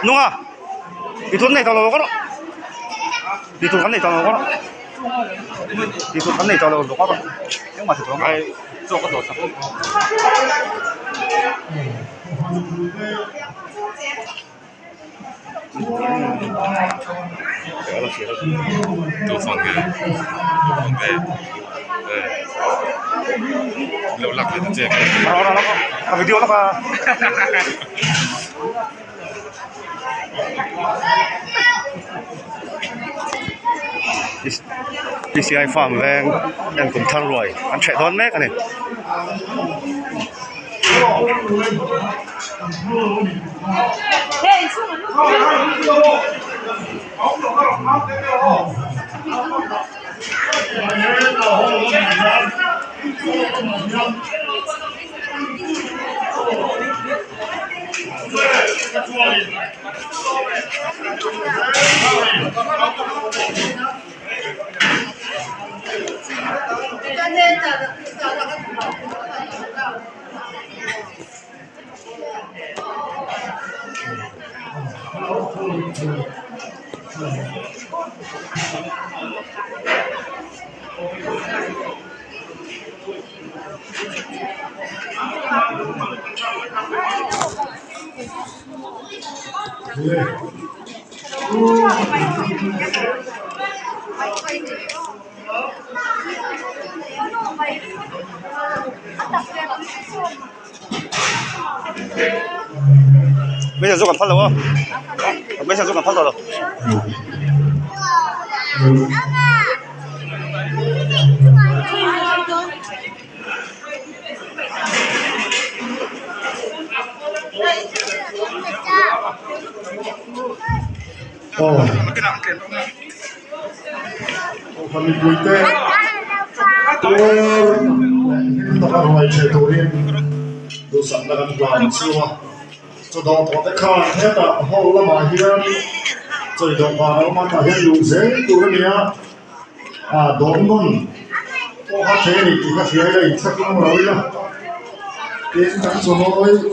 Nung à, đi thuốc này tao nó có đó, đi thuốc này tao nó có đó, đi thuốc này tao nó có đó, nhưng mà thì nó hay cho cái đồ sạch.都放嘅，流粒嘅即係。Đó, cái video nó mà. PCI farm vang yang cũng thăng rồi, ăn chạy đón mét này. Bây giờ còn phát đâu không? Bây giờ còn phát rồi. Phần cuối tên tôi tập hợp chế độ liên đồ sản là gần làm siêu cho đó có cái khả hết là hậu là mà hiện rồi đó vào mà hiện dùng dễ tôi cái này đón con có hát thế này thì hát thế này chắc không nói đâu đến tháng số nói